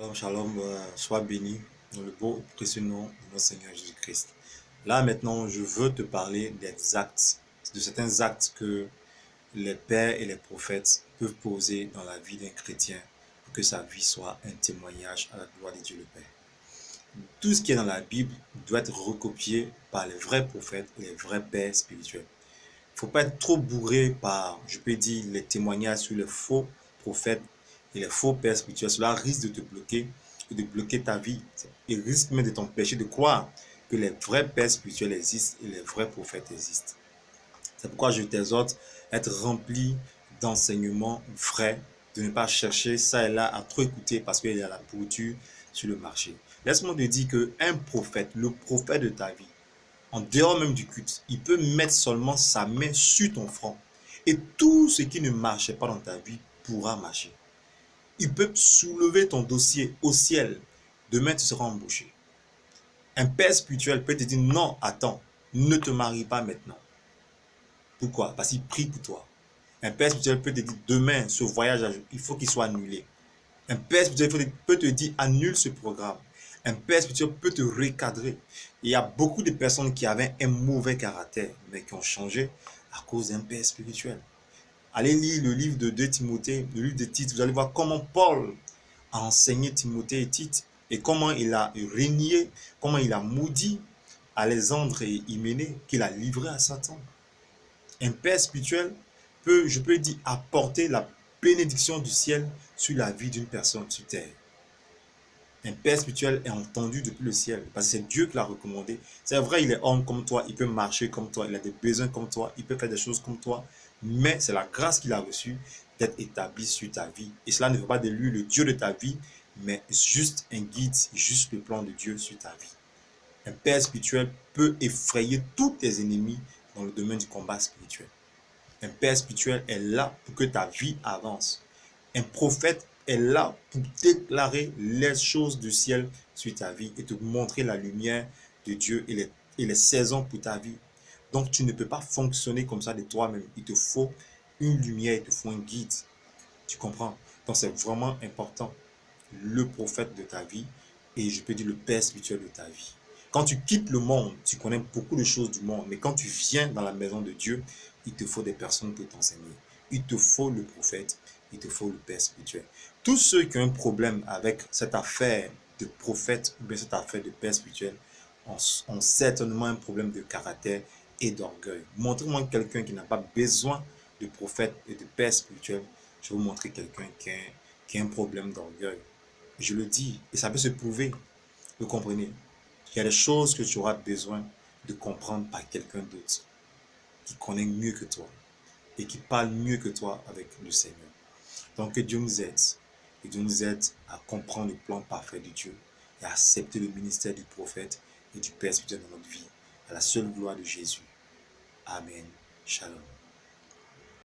Shalom, shalom, sois béni dans le beau et précieux nom de notre Seigneur Jésus-Christ. Là maintenant, je veux te parler des actes, de certains actes que les pères et les prophètes peuvent poser dans la vie d'un chrétien pour que sa vie soit un témoignage à la gloire de Dieu le Père. Tout ce qui est dans la Bible doit être recopié par les vrais prophètes et les vrais pères spirituels. Il ne faut pas être trop bourré par, je peux dire, les témoignages sur les faux prophètes et les faux pères spirituels. Cela risque de te bloquer et de bloquer ta vie. Il risque même de t'empêcher de croire que les vrais pères spirituels existent et les vrais prophètes existent. C'est pourquoi je t'exhorte à être rempli d'enseignements vrais, de ne pas chercher ça et là à trop écouter parce qu'il y a la pourriture sur le marché. Laisse-moi te dire qu'un prophète, le prophète de ta vie, en dehors même du culte, il peut mettre seulement sa main sur ton front. Et tout ce qui ne marchait pas dans ta vie pourra marcher. Il peut soulever ton dossier au ciel. Demain, tu seras embauché. Un père spirituel peut te dire non, attends, ne te marie pas maintenant. Pourquoi? Parce qu'il prie pour toi. Un père spirituel peut te dire demain, ce voyage, il faut qu'il soit annulé. Un père spirituel peut te dire annule ce programme. Un père spirituel peut te recadrer. Il y a beaucoup de personnes qui avaient un mauvais caractère, mais qui ont changé à cause d'un père spirituel. Allez lire le livre de 2 Timothée, le livre de Tite, vous allez voir comment Paul a enseigné Timothée et Tite, et comment il a régné, comment il a maudit Alexandre et Hyménée, qu'il a livré à Satan. Un père spirituel peut, je peux dire, apporter la bénédiction du ciel sur la vie d'une personne sur terre. Un père spirituel est entendu depuis le ciel, parce que c'est Dieu qui l'a recommandé. C'est vrai, il est homme comme toi, il peut marcher comme toi, il a des besoins comme toi, il peut faire des choses comme toi, mais c'est la grâce qu'il a reçue d'être établi sur ta vie. Et cela ne fait pas de lui le Dieu de ta vie, mais juste un guide, juste le plan de Dieu sur ta vie. Un père spirituel peut effrayer tous tes ennemis dans le domaine du combat spirituel. Un père spirituel est là pour que ta vie avance. Un prophète est là pour déclarer les choses du ciel sur ta vie et te montrer la lumière de Dieu et les saisons pour ta vie. Donc tu ne peux pas fonctionner comme ça de toi-même. Il te faut une lumière, il te faut un guide. Tu comprends? Donc c'est vraiment important. Le prophète de ta vie et je peux dire le père spirituel de ta vie. Quand tu quittes le monde, tu connais beaucoup de choses du monde, mais quand tu viens dans la maison de Dieu, il te faut des personnes pour t'enseigner. Il te faut le prophète, il te faut le père spirituel. Tous ceux qui ont un problème avec cette affaire de prophète ou bien cette affaire de père spirituel ont certainement un problème de caractère et d'orgueil. Montrez-moi quelqu'un qui n'a pas besoin de prophète et de père spirituel. Je vais vous montrer quelqu'un qui a un problème d'orgueil. Je le dis, et ça peut se prouver. Vous comprenez? Il y a des choses que tu auras besoin de comprendre par quelqu'un d'autre qui connaît mieux que toi et qui parle mieux que toi avec le Seigneur. Donc que Dieu nous aide. Et Dieu nous aide à comprendre le plan parfait de Dieu et à accepter le ministère du prophète et du Père spirituel dans notre vie. À la seule gloire de Jésus. Amen. Shalom.